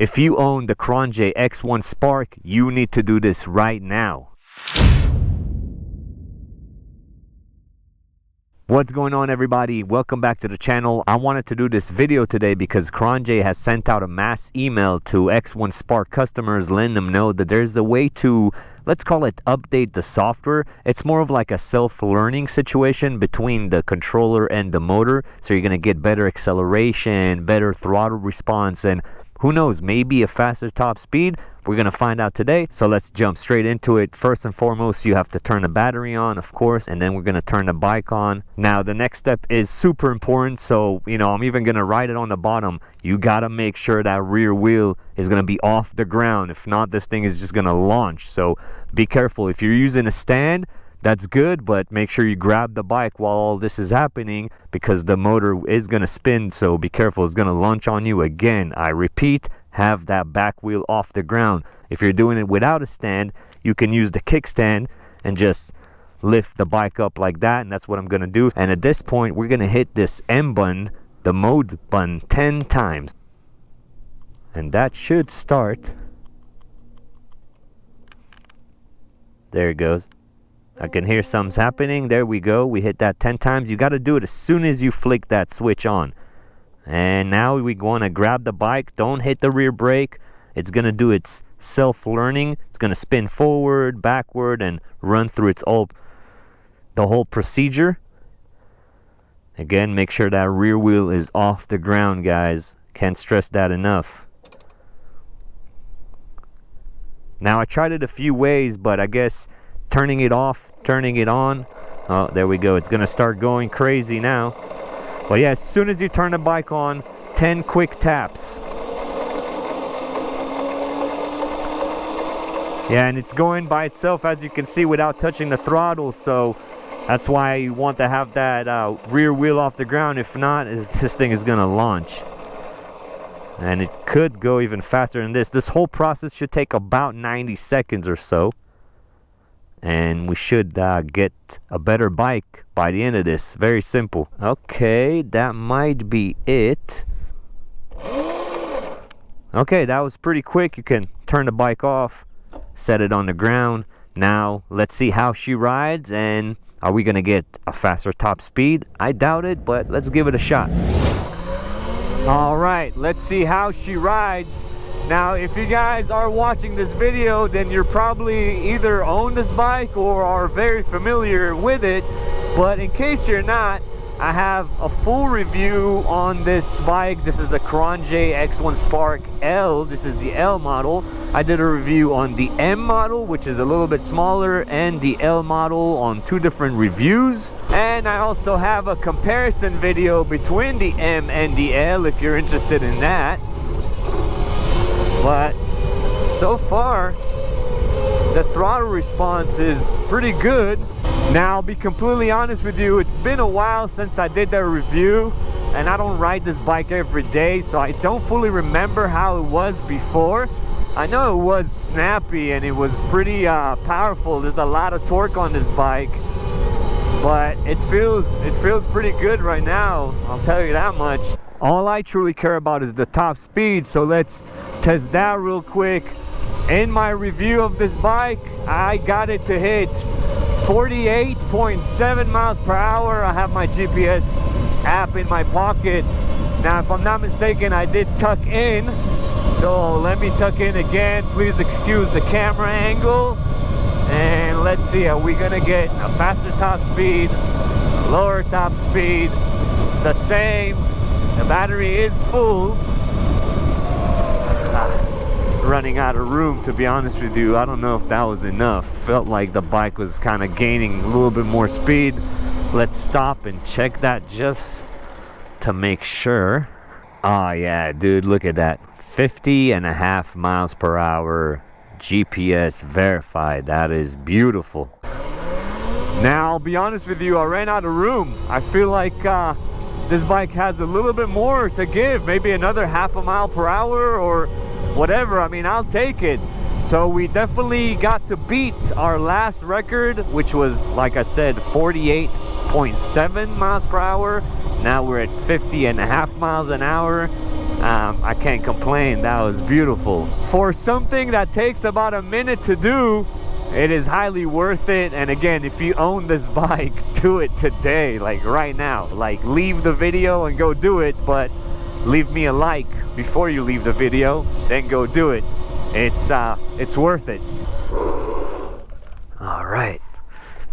If you own the Qronge X1 Spark, you need to do this right now. What's going on, everybody? Welcome back to the channel. I wanted to do this video today because Qronge has sent out a mass email to X1 Spark customers letting them know that there's a way to, let's call it, update the software. It's more of like a self-learning situation between the controller and the motor, so you're going to get better acceleration, better throttle response, and who knows, maybe a faster top speed. We're going to find out today, so let's jump straight into it. First and foremost, you have to turn the battery on, of course, and then we're going to turn the bike on. Now, the next step is super important, so, I'm even going to write it on the bottom. You got to make sure that rear wheel is going to be off the ground. If not, this thing is just going to launch, so be careful. If you're using a stand, that's good, but make sure you grab the bike while all this is happening because the motor is going to spin, so be careful. It's going to launch on you again. I repeat, have that back wheel off the ground. If you're doing it without a stand, you can use the kickstand and just lift the bike up like that, and that's what I'm going to do. And at this point, we're going to hit this M button, the mode button, 10 times. And that should start. There it goes. I can hear something's happening. There we go. We hit that 10 times. You got to do it as soon as you flick that switch on. And now we want to grab the bike. Don't hit the rear brake. It's going to do its self-learning. It's going to spin forward, backward, and run through the whole procedure. Again, make sure that rear wheel is off the ground, guys. Can't stress that enough. Now, I tried it a few ways, but I guess turning it off, turning it on. Oh, there we go. It's going to start going crazy now. But yeah, as soon as you turn the bike on, 10 quick taps. Yeah, and it's going by itself, as you can see, without touching the throttle. So that's why you want to have that rear wheel off the ground. If not, this thing is going to launch. And it could go even faster than this. This whole process should take about 90 seconds or so. And we should get a better bike by the end of this. Very simple. Okay, that might be it. Okay, that was pretty quick. You can turn the bike off, set it on the ground. Now, let's see how she rides, and are we going to get a faster top speed? I doubt it, but let's give it a shot. All right, let's see how she rides. Now, if you guys are watching this video, then you're probably either own this bike or are very familiar with it. But in case you're not, I have a full review on this bike. This is the Qronge X1 Spark L. This is the L model. I did a review on the M model, which is a little bit smaller, and the L model on 2 different reviews. And I also have a comparison video between the M and the L if you're interested in that. But so far, the throttle response is pretty good. Now, I'll be completely honest with you, it's been a while since I did that review, and I don't ride this bike every day, so I don't fully remember how it was before. I know it was snappy and it was pretty powerful. There's a lot of torque on this bike, but it feels pretty good right now, I'll tell you that much. All I truly care about is the top speed, so let's test that real quick. In my review of this bike, I got it to hit 48.7 miles per hour. I have my GPS app in my pocket. Now, if I'm not mistaken, I did tuck in. So let me tuck in again. Please excuse the camera angle. And let's see, are we gonna get a faster top speed, lower top speed, the same? The battery is full. Running out of room, to be honest with you. I don't know if that was enough. Felt like the bike was kind of gaining a little bit more speed. Let's stop and check that just to make sure. Oh yeah, dude, look at that. 50.5 miles per hour. GPS verified. That is beautiful. Now, I'll be honest with you, I ran out of room. I feel like this bike has a little bit more to give, maybe another 0.5 mile per hour or whatever. I mean, I'll take it. So we definitely got to beat our last record, which was, like I said, 48.7 miles per hour. Now we're at 50.5 miles an hour. I can't complain. That was beautiful. For something that takes about a minute to do, it is highly worth it. And again, if you own this bike, do it today, like right now. Like, leave the video and go do it, but leave me a like before you leave the video, then go do it. It's worth it. All right.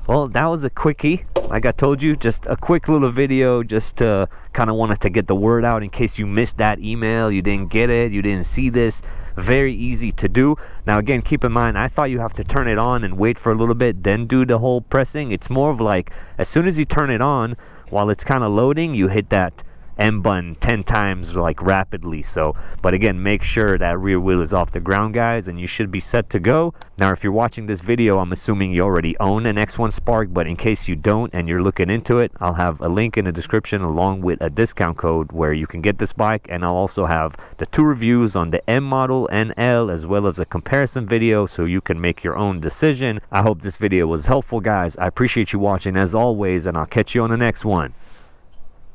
Well, that was a quickie. Like I told you, just a quick little video, just to kind of wanted to get the word out in case you missed that email, you didn't get it, you didn't see this. Very easy to do. Now again, keep in mind, I thought you have to turn it on and wait for a little bit, then do the whole pressing. It's more of like, as soon as you turn it on, while it's kind of loading, you hit that M button 10 times, like rapidly. So, but again, make sure that rear wheel is off the ground, guys, and you should be set to go. Now, if you're watching this video, I'm assuming you already own an X1 Spark, but in case you don't and you're looking into it, I'll have a link in the description along with a discount code where you can get this bike, and I'll also have the 2 reviews on the M model and L, as well as a comparison video so you can make your own decision. I hope this video was helpful, guys. I appreciate you watching as always, and I'll catch you on the next one.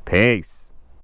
Peace.